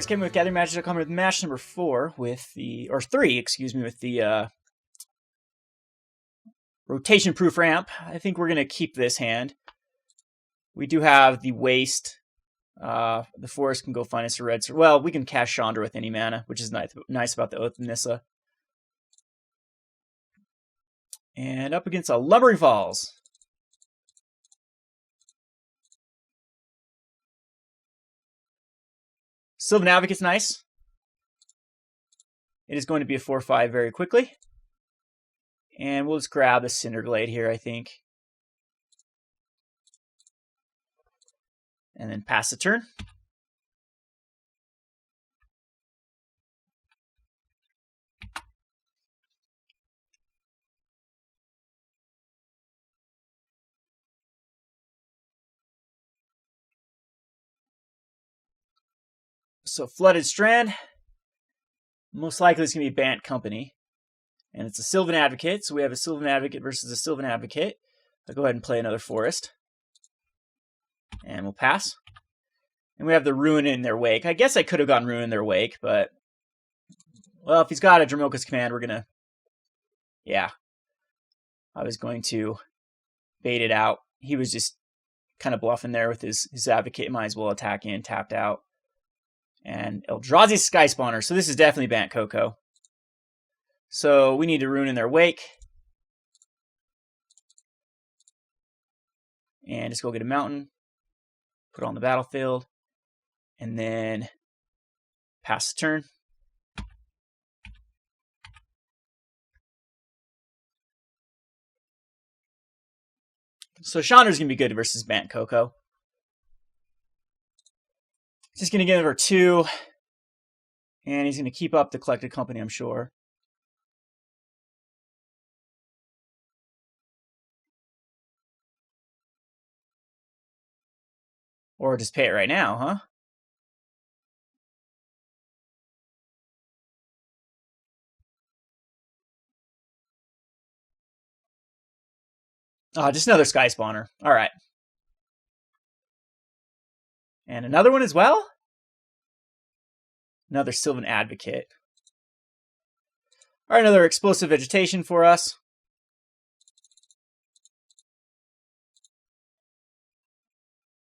guys, Kevin with GatheringMagic.com with match number 4 with the, or 3, excuse me, with the rotation-proof ramp. I think we're going to keep this hand. We do have the waste. The forest can go find us a red. Well, we can cast Chandra with any mana, which is nice about the Oath of Nissa. And up against a Lumbering Falls. Sylvan Advocate's nice. It is going to be a 4/5 very quickly. And we'll just grab the Cinder Glade here, I think. And then pass the turn. So Flooded Strand, most likely it's going to be Bant Company. And it's a Sylvan Advocate, so we have a Sylvan Advocate versus a Sylvan Advocate. I'll go ahead and play another Forest. And we'll pass. And we have the Ruin in their wake. I guess I could have gone Ruin in their wake, but... well, if he's got a Dromoka's Command, we're going to... yeah. I was going to bait it out. He was just kind of bluffing there with his Advocate. Might as well attack in, tapped out. And Eldrazi's Sky Spawner. So this is definitely Bant Coco. So we need to Ruin in their wake. And just go get a mountain. Put it on the battlefield. And then pass the turn. So Chandra's going to be good versus Bant Coco. Just going to get over 2. And he's going to keep up the Collected Company, I'm sure. Or just pay it right now, huh? Oh, just another Sky Spawner. All right. And another one as well? Another Sylvan Advocate. All right, another Explosive Vegetation for us.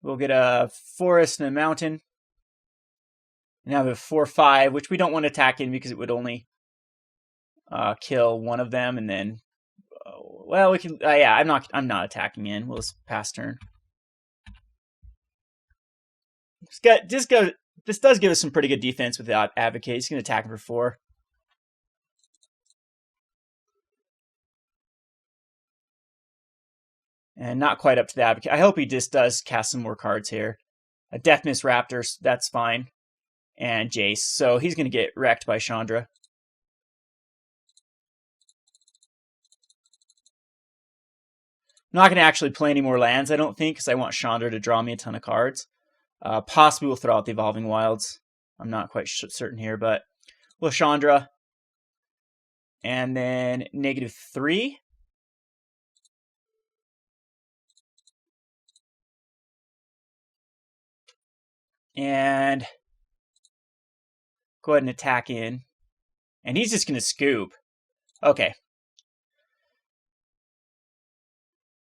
We'll get a forest and a mountain. And now we have 4/5, which we don't want to attack in because it would only kill one of them. And then, well, we can. Yeah, I'm not attacking in. We'll just pass turn. This does give us some pretty good defense with the Advocate. He's going to attack him for 4. And not quite up to the Advocate. I hope he just does cast some more cards here. A Deathmist Raptor, that's fine. And Jace. So he's going to get wrecked by Chandra. I'm not going to actually play any more lands, I don't think, because I want Chandra to draw me a ton of cards. Possibly we'll throw out the Evolving Wilds. I'm not quite certain here, but we'll Chandra. And then -3. And go ahead and attack in. And he's just going to scoop. Okay.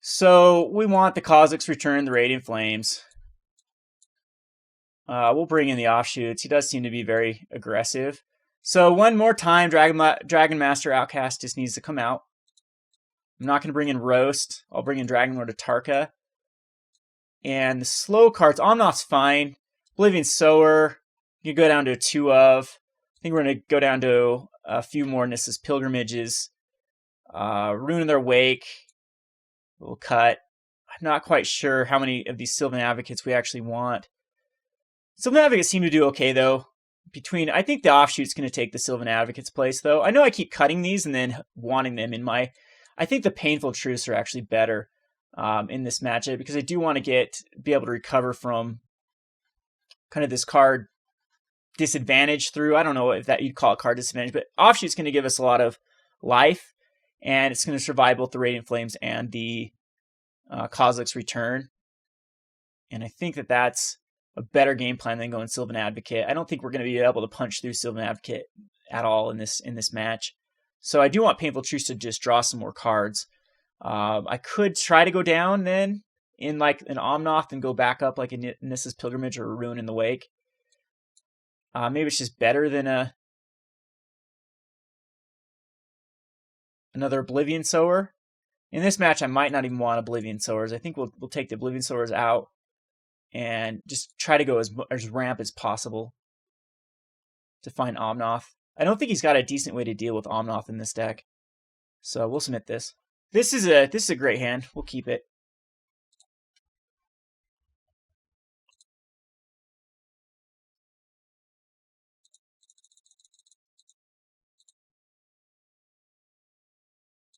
So we want the Kozilek's Return, the Radiant Flames. We'll bring in the offshoots. He does seem to be very aggressive. So one more time, Dragonmaster Outcast just needs to come out. I'm not going to bring in Roast. I'll bring in Dragonlord Atarka. And the slow cards, Omnath's fine. Oblivion Sower, you can go down to a 2 of. I think we're going to go down to a few more Nissa's Pilgrimages. Ruin in their wake. We'll cut. I'm not quite sure how many of these Sylvan Advocates we actually want. Sylvan Advocates seem to do okay, though. I think the offshoot's going to take the Sylvan Advocate's place, though. I know I keep cutting these and then wanting them in my... I think the Painful Truths are actually better in this matchup, because I do want to be able to recover from kind of this card disadvantage through. I don't know if that you'd call it card disadvantage, but offshoot's going to give us a lot of life, and it's going to survive both the Radiant Flames and the Kozilek's Return. And I think that's a better game plan than going Sylvan Advocate. I don't think we're going to be able to punch through Sylvan Advocate at all in this match. So I do want Painful Truce to just draw some more cards. I could try to go down then in like an Omnath and go back up like a Nissa's Pilgrimage or a Ruin in the Wake. Maybe it's just better than another Oblivion Sower. In this match, I might not even want Oblivion Sowers. I think we'll take the Oblivion Sowers out and just try to go as ramp as possible to find Omnath. I don't think he's got a decent way to deal with Omnath in this deck, so we'll submit this. This is a great hand. We'll keep it.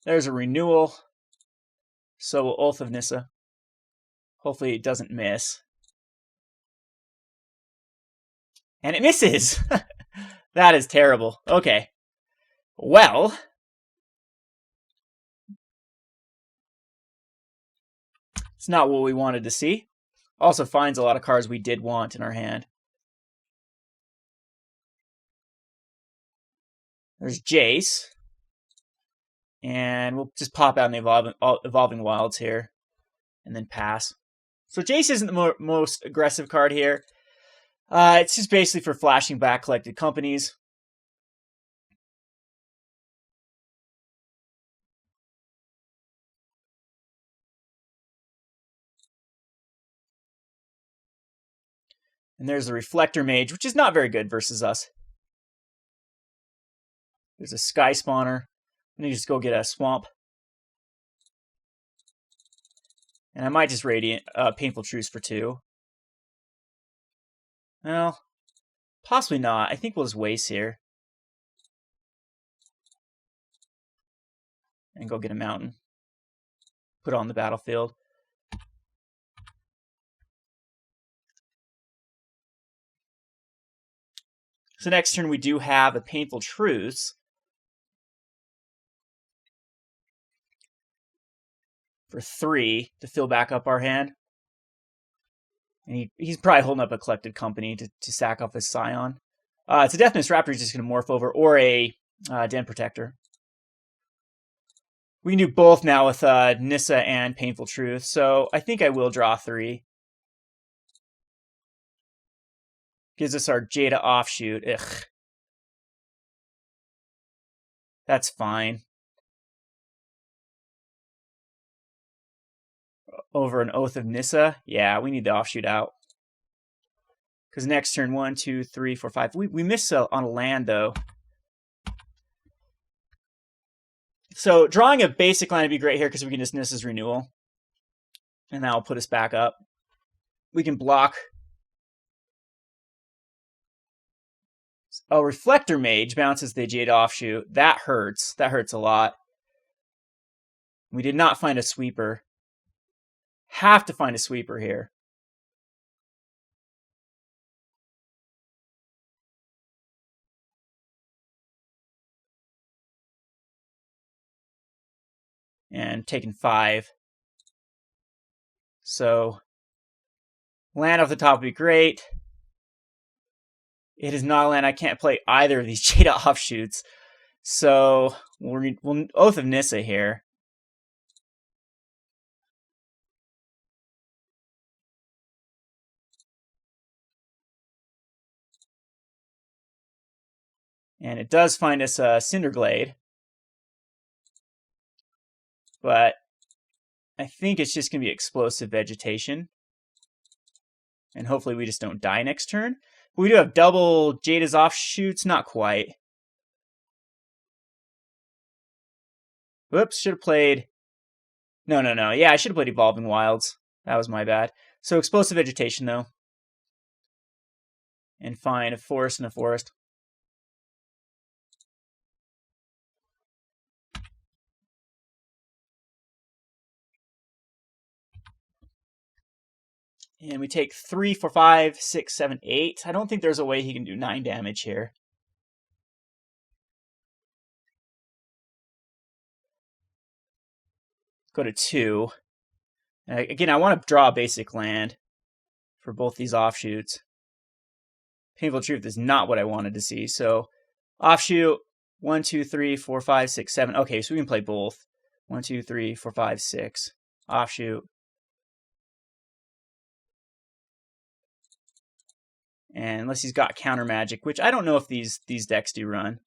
There's a Renewal. So Oath of Nissa. Hopefully it doesn't miss. And it misses! That is terrible. Okay. Well. It's not what we wanted to see. Also finds a lot of cards we did want in our hand. There's Jace. And we'll just pop out in the Evolving Wilds here. And then pass. So Jace isn't the most aggressive card here. It's just basically for flashing back collected companies. And there's the Reflector Mage, which is not very good versus us. There's a Sky Spawner. I'm going to just go get a Swamp. And I might just Radiant Painful Truce for 2. Well, possibly not. I think we'll just waste here. And go get a Mountain. Put it on the battlefield. So next turn we do have a Painful Truce. For 3 to fill back up our hand. And he's probably holding up a Collected Company to sack off his Scion. It's a Deathness Raptor he's just going to morph over, or a Den Protector. We can do both now with Nissa and Painful Truth, so I think I will draw 3. Gives us our Jaddi Offshoot. Ugh. That's fine. Over an Oath of Nissa. Yeah, we need the Offshoot out. Because next turn, 1, 2, 3, 4, 5. We miss on a land, though. So drawing a basic land would be great here because we can just Nissa's Renewal. And that'll put us back up. We can block. Oh, Reflector Mage bounces the Jaddi Offshoot. That hurts. That hurts a lot. We did not find a sweeper. Have to find a sweeper here. And taking 5. So land off the top would be great. It is not a land. I can't play either of these Jaddi Offshoots. So we'll Oath of Nissa here. And it does find us a Cinder Glade. But I think it's just going to be Explosive Vegetation. And hopefully we just don't die next turn. But we do have double Jaddi's Offshoots. Not quite. Whoops, should have played... No. Yeah, I should have played Evolving Wilds. That was my bad. So Explosive Vegetation, though. And find a forest and a forest. And we take 3, 4, 5, 6, 7, 8. I don't think there's a way he can do 9 damage here. Go to 2. Again, I want to draw a basic land for both these offshoots. Painful Truth is not what I wanted to see. So offshoot, 1, 2, 3, 4, 5, 6, 7. Okay, so we can play both. 1, 2, 3, 4, 5, 6. Offshoot. And unless he's got counter magic, which I don't know if these decks do run.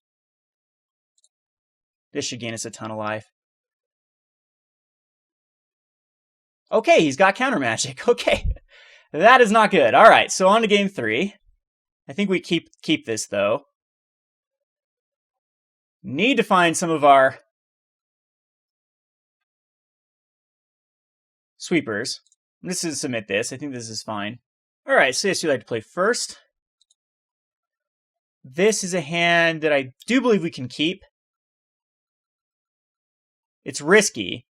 This should gain us a ton of life. Okay, he's got counter magic. Okay, that is not good. All right, so on to game 3. I think we keep this though. Need to find some of our sweepers. I'm just going to submit this. I think this is fine. All right, so yes, you'd like to play first. This is a hand that I do believe we can keep. It's risky,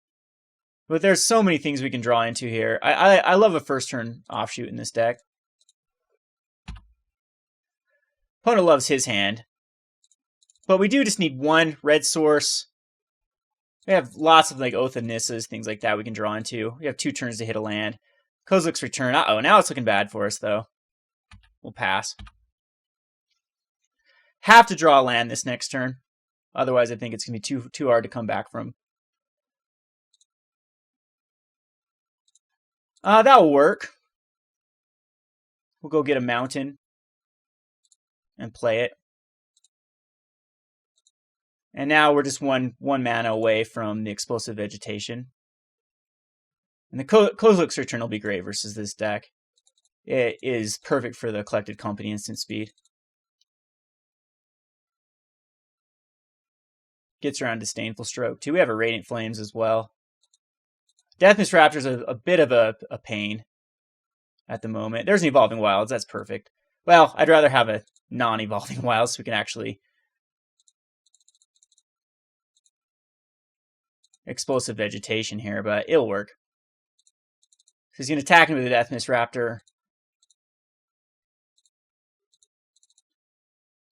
but there's so many things we can draw into here. I love a first turn offshoot in this deck. Opponent loves his hand. But we do just need one red source. We have lots of like Oath of Nissas, things like that we can draw into. We have 2 turns to hit a land. Kozilek's return. Uh-oh, now it's looking bad for us though. We'll pass. Have to draw a land this next turn. Otherwise I think it's going to be too hard to come back from. That will work. We'll go get a mountain and play it. And now we're just one mana away from the Explosive Vegetation. And the Kozilek's return will be great versus this deck. It is perfect for the Collected Company instant speed. Gets around Disdainful Stroke too. We have a Radiant Flames as well. Deathmist Raptor's a bit of a pain at the moment. There's an Evolving Wilds. That's perfect. Well, I'd rather have a non-Evolving Wilds so we can actually Explosive Vegetation here, but it'll work. So he's going to attack him with the Deathmist Raptor.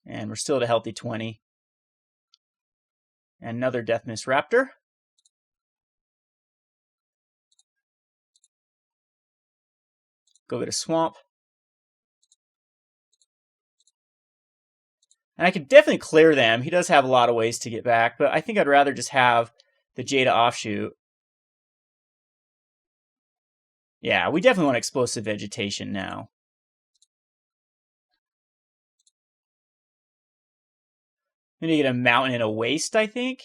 And we're still at a healthy 20. And another Deathmist Raptor. Go get a Swamp. And I could definitely clear them. He does have a lot of ways to get back, but I think I'd rather just have the Jaddi Offshoot. Yeah, we definitely want Explosive Vegetation now. We need to get a Mountain and a Waste, I think.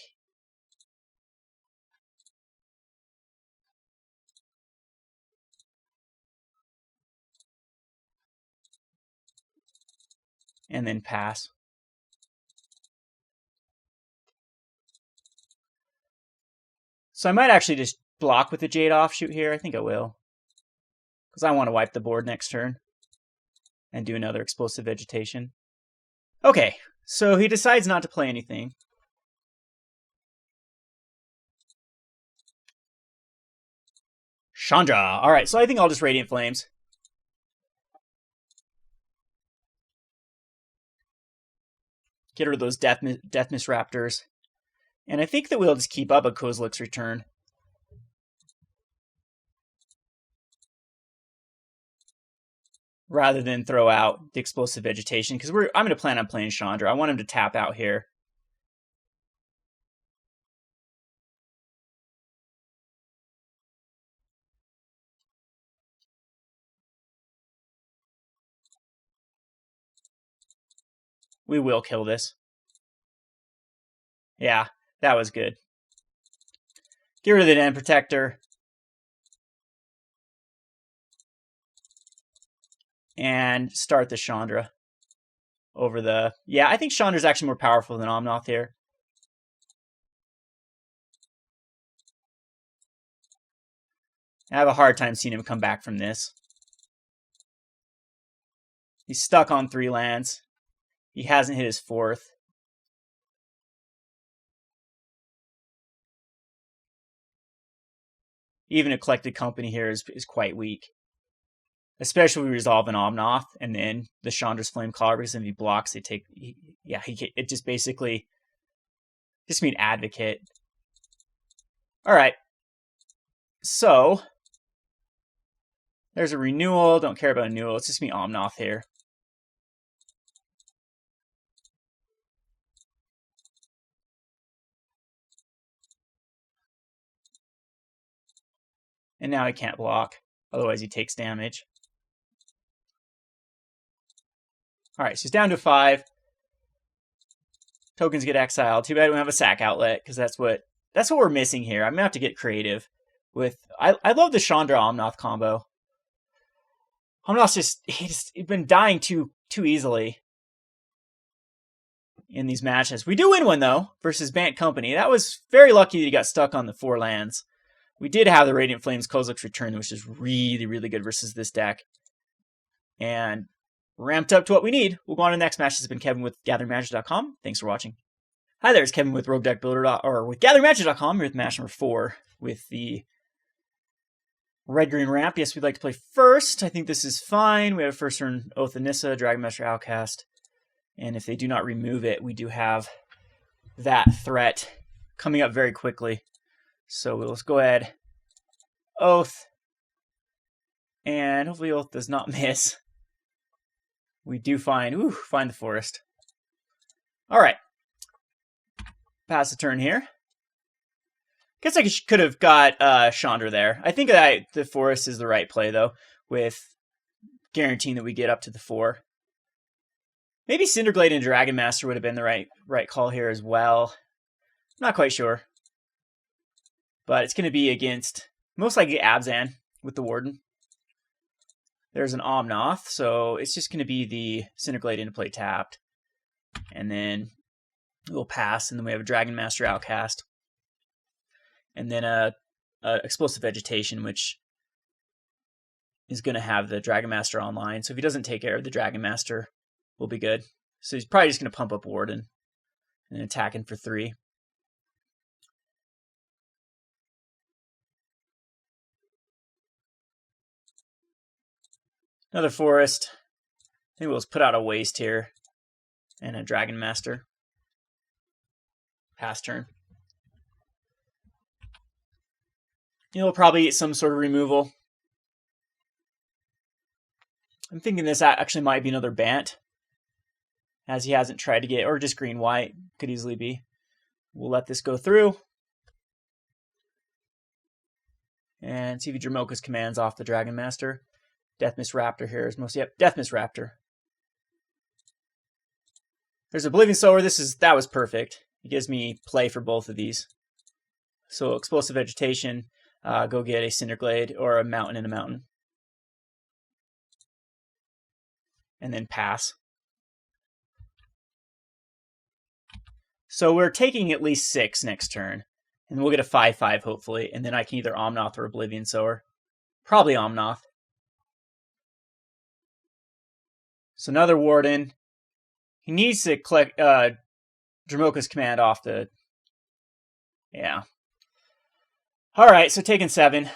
And then pass. So I might actually just block with the Jaddi Offshoot here. I think I will. Because I want to wipe the board next turn. And do another Explosive Vegetation. Okay, so he decides not to play anything. Chandra. Alright, so I think I'll just Radiant Flames. Get rid of those Deathmist Raptors. And I think that we'll just keep up a Kozilek's return. Rather than throw out the Explosive Vegetation. Because I'm going to plan on playing Chandra. I want him to tap out here. We will kill this. Yeah, that was good. Get rid of the Den Protector. And start the Chandra. Over the... Yeah, I think Chandra's actually more powerful than Omnath here. I have a hard time seeing him come back from this. He's stuck on 3 lands. He hasn't hit his 4th. Even a Collected Company here is quite weak. Especially if we resolve an Omnath and then the Chandra's Flamecaller, because if he blocks, they take... it just basically... Just mean Advocate. Alright. So... There's a Renewal. Don't care about Renewal. It's just me Omnath here. And now he can't block. Otherwise he takes damage. Alright, so he's down to 5. Tokens get exiled. Too bad we don't have a sack outlet, because that's what we're missing here. I'm gonna have to get creative with I love the Chandra Omnath combo. Omnath's he's been dying too easily in these matches. We do win one though, versus Bant Company. That was very lucky that he got stuck on the 4 lands. We did have the Radiant Flames Kozilek's Return, which is really, really good versus this deck. And ramped up to what we need. We'll go on to the next match. This has been Kevin with GatheringMagic.com. Thanks for watching. Hi there, it's Kevin with with GatheringMagic.com. We're with match number 4 with the red-green ramp. Yes, we'd like to play first. I think this is fine. We have first turn Oath of Nissa, Dragonmaster Outcast. And if they do not remove it, we do have that threat coming up very quickly. So let's go ahead. Oath. And hopefully Oath does not miss. We do find the forest. Alright. Pass the turn here. Guess I could have got Chandra there. I think that the forest is the right play, though, with guaranteeing that we get up to the 4. Maybe Cinder Glade and Dragonmaster would have been the right call here as well. Not quite sure. But it's going to be against, most likely, Abzan with the Warden. There's an Omnath, so it's just going to be the Cinder Glade into play tapped. And then we'll pass, and then we have a Dragonmaster Outcast. And then a Explosive Vegetation, which is going to have the Dragonmaster online. So if he doesn't take care of the Dragonmaster, we'll be good. So he's probably just going to pump up Warden and attacking for 3. Another forest. I think we'll just put out a waste here. And a Dragonmaster. Pass turn. He'll probably get some sort of removal. I'm thinking this actually might be another Bant. As he hasn't tried to get, or just green-white. Could easily be. We'll let this go through. And see if he Dramoka's commands off the Dragonmaster. Deathmist Raptor here is most, yep, Deathmist Raptor. There's Oblivion Sower. That was perfect. It gives me play for both of these. So Explosive Vegetation, go get a Cinder Glade or a Mountain and a Mountain. And then pass. So we're taking at least 6 next turn. And we'll get a 5/5 hopefully. And then I can either Omnath or Oblivion Sower. Probably Omnath. So another Warden. He needs to collect Dramoka's command off the... Yeah. Alright, so taking 7.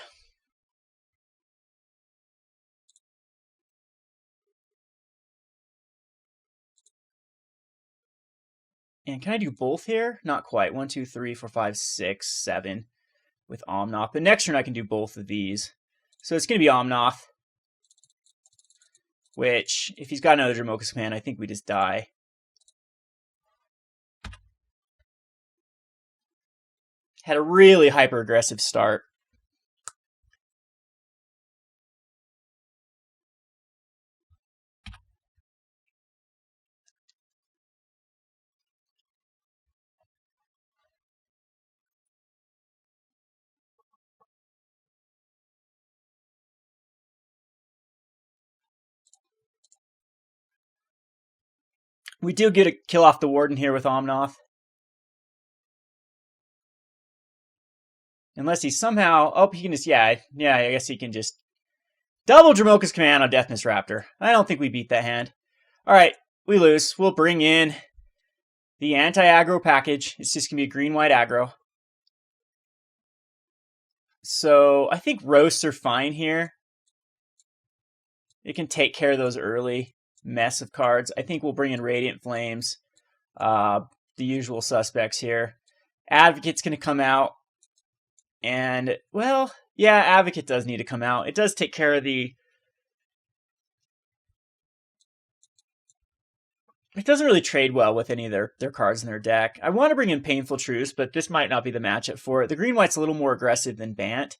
And can I do both here? Not quite. 1, 2, 3, 4, 5, 6, 7 with Omnath. But next turn I can do both of these. So it's going to be Omnath. Which, if he's got another Dramoka's command, I think we just die. Had a really hyper-aggressive start. We do get a kill off the Warden here with Omnath. Unless he somehow... Oh, he can just... Yeah, I guess he can just... Double Dramoka's command on Deathmist Raptor. I don't think we beat that hand. Alright, we lose. We'll bring in the anti-aggro package. It's just going to be a green-white aggro. So, I think roasts are fine here. It can take care of those early mess of cards. I think we'll bring in Radiant Flames. The usual suspects here. Advocate's going to come out. And, well, yeah, Advocate does need to come out. It does take care of the it doesn't really trade well with any of their cards in their deck. I want to bring in Painful Truce, but this might not be the matchup for it. The green-white's a little more aggressive than Bant.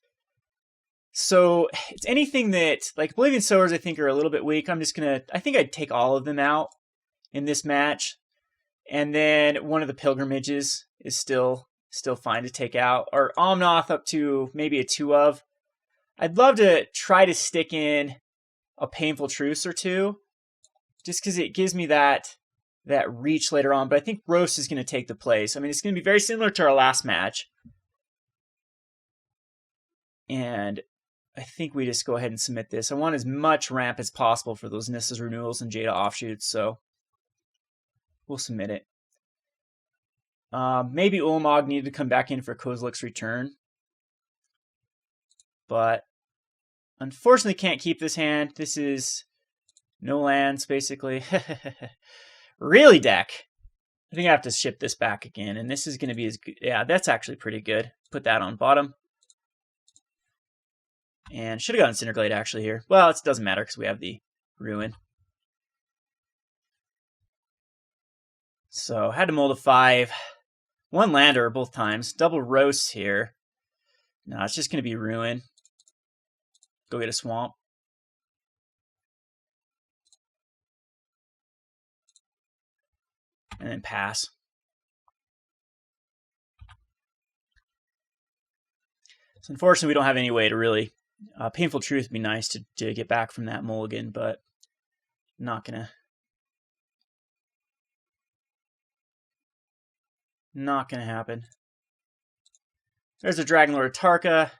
So it's anything that, like Oblivion Sowers, I think are a little bit weak. I think I'd take all of them out in this match. And then one of the Pilgrimages is still fine to take out. Or Omnath up to maybe a 2 of. I'd love to try to stick in a Painful Truce or 2. Just because it gives me that reach later on. But I think Roast is going to take the place. I mean, it's going to be very similar to our last match. And I think we just go ahead and submit this. I want as much ramp as possible for those Nissa's Renewals and Jaddi Offshoots, so we'll submit it. Maybe Ulamog needed to come back in for Kozilek's return. But unfortunately can't keep this hand. This is no lands, basically. Really, deck? I think I have to ship this back again, and this is going to be as good. Yeah, that's actually pretty good. Put that on bottom. And should have gotten Cinder Glade actually here. Well, it doesn't matter because we have the Ruin. So had to mold a 5. 1 lander both times. Double Roast here. No, it's just going to be Ruin. Go get a Swamp. And then pass. So unfortunately, we don't have any way to really... Painful Truth would be nice to get back from that mulligan, but not gonna happen. There's a Dragonlord Atarka.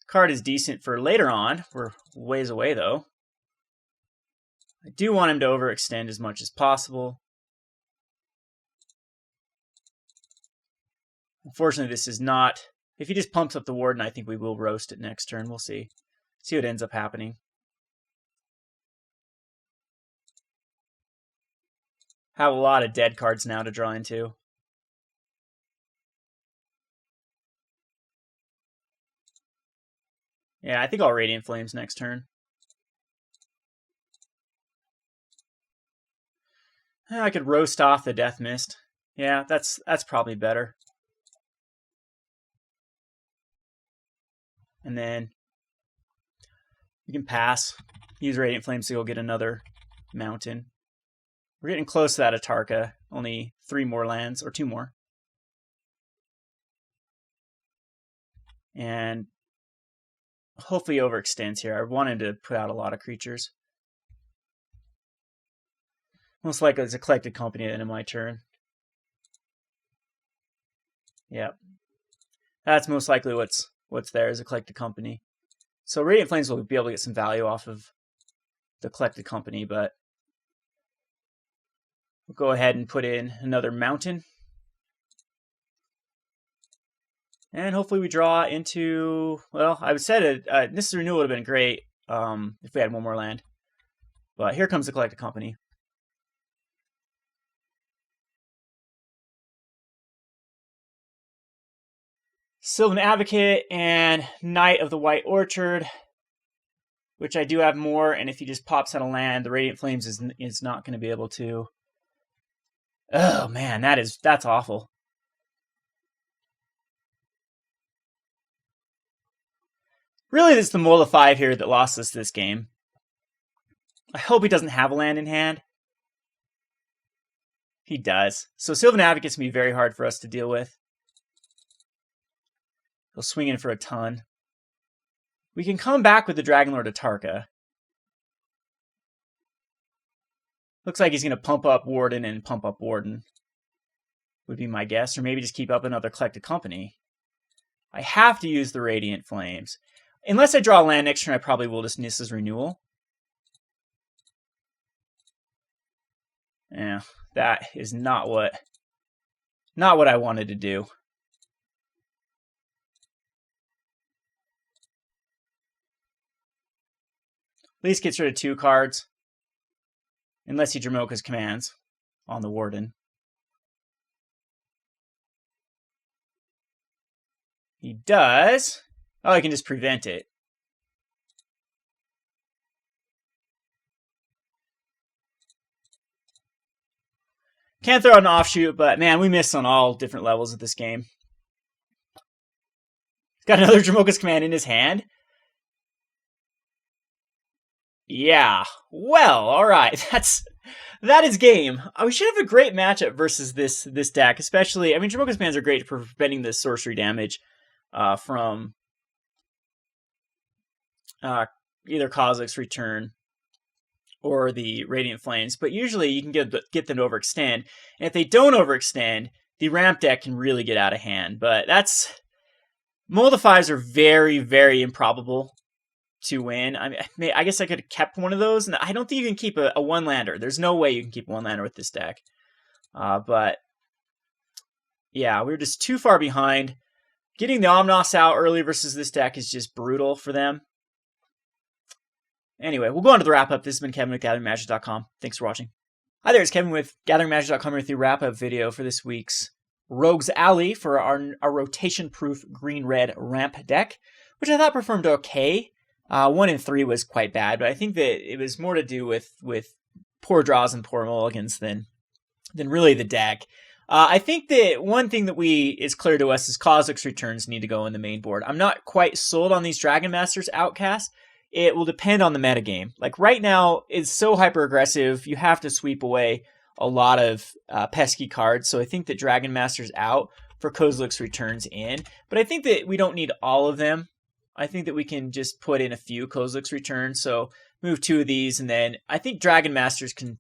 Card is decent for later on. We're ways away though. I do want him to overextend as much as possible. Unfortunately, this is not... If he just pumps up the Warden, I think we will Roast it next turn. We'll see. See what ends up happening. Have a lot of dead cards now to draw into. Yeah, I think I'll Radiant Flames next turn. I could Roast off the Death Mist. Yeah, that's probably better. And then we can pass. Use Radiant Flames to go get another mountain. We're getting close to that Atarka. Only 3 more lands, or 2 more. And hopefully overextends here. I wanted to put out a lot of creatures. Most likely it's a Collected Company at the end of my turn. Yep. That's most likely what's there is a Collected Company. So Radiant Flames will be able to get some value off of the Collected Company, but we'll go ahead and put in another mountain. And hopefully we draw into, well, I would say this Renewal would have been great if we had 1 more land. But here comes the Collected Company. Sylvan Advocate and Knight of the White Orchard, which I do have more, and if he just pops out a land, the Radiant Flames is not going to be able to. Oh man, that's awful. Really, it's the Mold of 5 here that lost us this game. I hope he doesn't have a land in hand. He does. So Sylvan Advocate's going to be very hard for us to deal with. He'll swing in for a ton. We can come back with the Dragonlord Atarka. Looks like he's going to pump up Warden and pump up Warden. Would be my guess. Or maybe just keep up another Collected Company. I have to use the Radiant Flames. Unless I draw a land next turn, I probably will just Nissa's Renewal. Yeah, that is not what I wanted to do. At least gets rid of 2 cards. Unless he Dramoka's commands on the Warden. He does. Oh, I can just prevent it. Can't throw out an offshoot, but man, we missed on all different levels of this game. He's got another Dromoka's Command in his hand. Yeah, well, all right. That is game. We should have a great matchup versus this deck, especially. I mean, Dromoka's Commands are great for preventing the sorcery damage from either Kozilek's Return or the Radiant Flames, but usually you can get them to overextend. And if they don't overextend, the ramp deck can really get out of hand. But Mold of Fives are very, very improbable to win. I mean, I guess I could have kept one of those, and I don't think you can keep a one-lander. There's no way you can keep a one-lander with this deck. But yeah, we're just too far behind. Getting the Omnath out early versus this deck is just brutal for them. Anyway, we'll go on to the wrap-up. This has been Kevin with GatheringMagic.com. Thanks for watching. Hi there, it's Kevin with GatheringMagic.com with the wrap-up video for this week's Rogue's Alley for our rotation-proof green-red ramp deck, which I thought performed okay. 1 and 3 was quite bad, but I think that it was more to do with poor draws and poor mulligans than really the deck. I think that one thing that is clear to us is Kozilek's Returns need to go in the main board. I'm not quite sold on these Dragonmasters Outcast. It will depend on the metagame. Like right now, it's so hyper aggressive. You have to sweep away a lot of pesky cards. So I think that Dragonmaster's out for Kozilek's Returns in. But I think that we don't need all of them. I think that we can just put in a few Kozilek's Returns. So move 2 of these, and then I think Dragonmasters can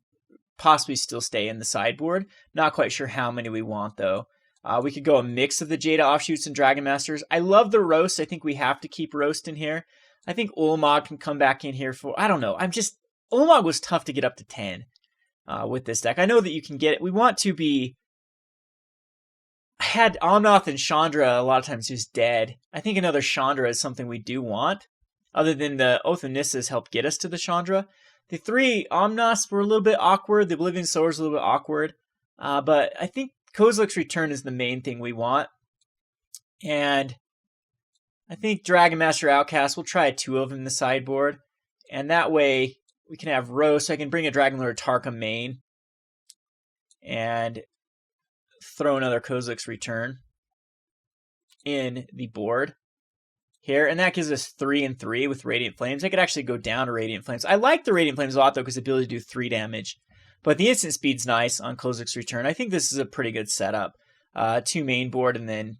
possibly still stay in the sideboard. Not quite sure how many we want though. We could go a mix of the Jaddi Offshoots and Dragonmasters. I love the Roast. I think we have to keep Roast in here. I think Ulamog can come back in here for, I don't know. Ulamog was tough to get up to 10 with this deck. I know that you can get it. We want to be, I had Omnath and Chandra a lot of times just dead. I think another Chandra is something we do want, other than the Oath of Nissa help get us to the Chandra. The 3 Omnaths were a little bit awkward. The Oblivion Sower is a little bit awkward. But I think Kozilek's Return is the main thing we want. And I think Dragonmaster Outcast, we'll try 2 of them in the sideboard. And that way we can have Roast. I can bring a Dragonlord Atarka main and throw another Kozilek's Return in the board here. And that gives us 3 and 3 with Radiant Flames. I could actually go down to Radiant Flames. I like the Radiant Flames a lot though because the ability to do 3 damage. But the instant speed's nice on Kozilek's Return. I think this is a pretty good setup. 2 main board and then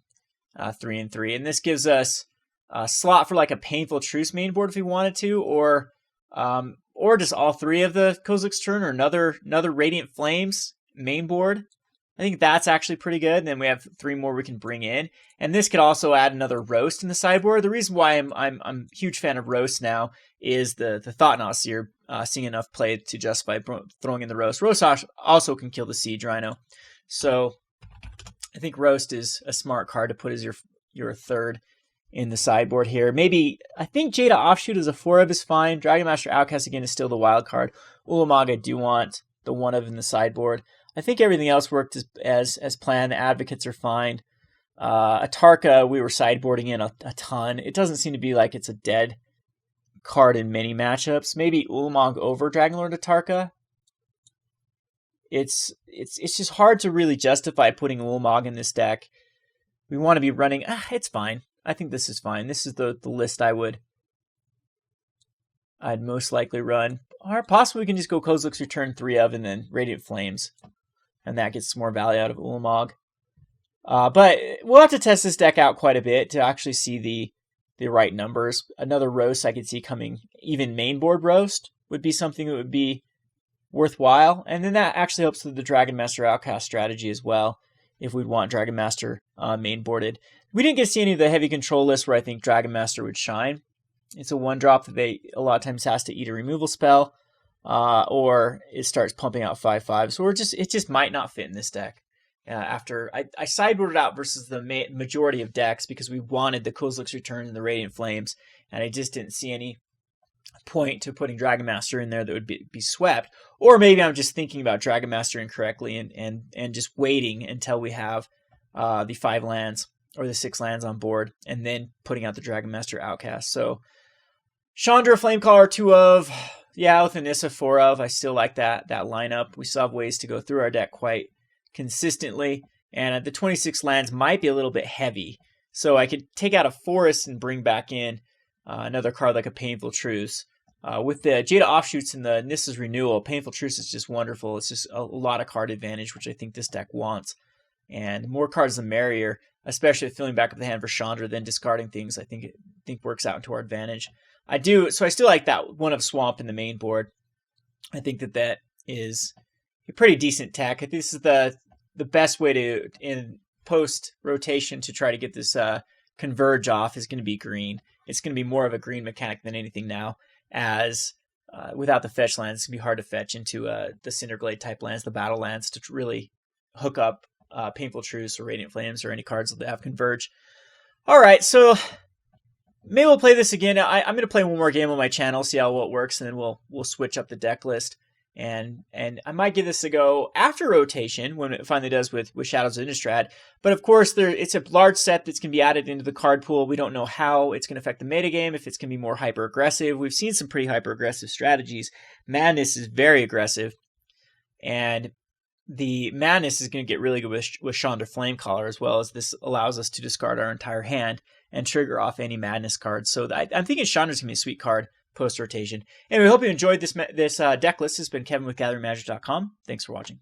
3 and 3. And this gives us a slot for like a Painful Truce main board if we wanted to, or just all 3 of the Kozilek's Return, or another Radiant Flames main board. I think that's actually pretty good. And then we have 3 more we can bring in, and this could also add another Roast in the sideboard. The reason why I'm a huge fan of Roast now is the Thought-Knot Seer seeing enough play to justify throwing in the Roast. Roast also can kill the Siege Rhino, so I think Roast is a smart card to put as your third in the sideboard here. Maybe, I think Jaddi Offshoot as a 4-of is fine. Dragonmaster Outcast again is still the wild card. Ulamog, I do want the 1-of in the sideboard. I think everything else worked as planned. The Advocates are fine. Atarka, we were sideboarding in a ton. It doesn't seem to be like it's a dead card in many matchups. Maybe Ulamog over Dragonlord Atarka. It's just hard to really justify putting Ulamog in this deck. We want to be running. It's fine. I think this is fine. This is the list I'd most likely run. Or possibly we can just go Kozilek's Return 3 of and then Radiant Flames. And that gets some more value out of Ulamog. But we'll have to test this deck out quite a bit to actually see the right numbers. Another Roast I could see coming, even mainboard Roast would be something that would be worthwhile. And then that actually helps with the Dragonmaster Outcast strategy as well, if we'd want Dragonmaster mainboarded. We didn't get to see any of the heavy control lists where I think Dragonmaster would shine. It's a 1-drop that a lot of times has to eat a removal spell, or it starts pumping out 5/5. So it just might not fit in this deck. After I sideboarded out versus the majority of decks because we wanted the Kozilek's Return and the Radiant Flames, and I just didn't see any point to putting Dragonmaster in there that would be swept. Or maybe I'm just thinking about Dragonmaster incorrectly and just waiting until we have the 5 lands or the 6 lands on board, and then putting out the Dragonmaster Outcast. So Chandra, Flamecaller 2 of, Oath of Nissa 4 of. I still like that lineup. We still have ways to go through our deck quite consistently, and the 26 lands might be a little bit heavy. So I could take out a forest and bring back in another card like a Painful Truce. With the Jaddi Offshoots and the Nissa's Renewal, Painful Truce is just wonderful. It's just a lot of card advantage, which I think this deck wants. And more cards the merrier, especially filling back up the hand for Chandra, then discarding things, I think works out into our advantage. So I still like that one of Swamp in the main board. I think that is a pretty decent tech. I think this is the best way to, in post-rotation, to try to get this Converge off is going to be green. It's going to be more of a green mechanic than anything now, as without the fetch lands, it's going to be hard to fetch into the Cinder Glade type lands, the battle lands, to really hook up Painful Truce or Radiant Flames or any cards that have Converge. All right, so maybe we'll play this again. I'm going to play one more game on my channel, see how well it works, and then we'll switch up the deck list. And I might give this a go after rotation, when it finally does with Shadows of Innistrad. But of course, it's a large set that's going to be added into the card pool. We don't know how it's going to affect the metagame, if it's going to be more hyper-aggressive. We've seen some pretty hyper-aggressive strategies. Madness is very aggressive. And the Madness is going to get really good with Chandra Flamecaller, as well as this allows us to discard our entire hand and trigger off any Madness cards. So I'm thinking Chandra's going to be a sweet card post-rotation. Anyway, we hope you enjoyed this deck list. This has been Kevin with GatheringMagic.com. Thanks for watching.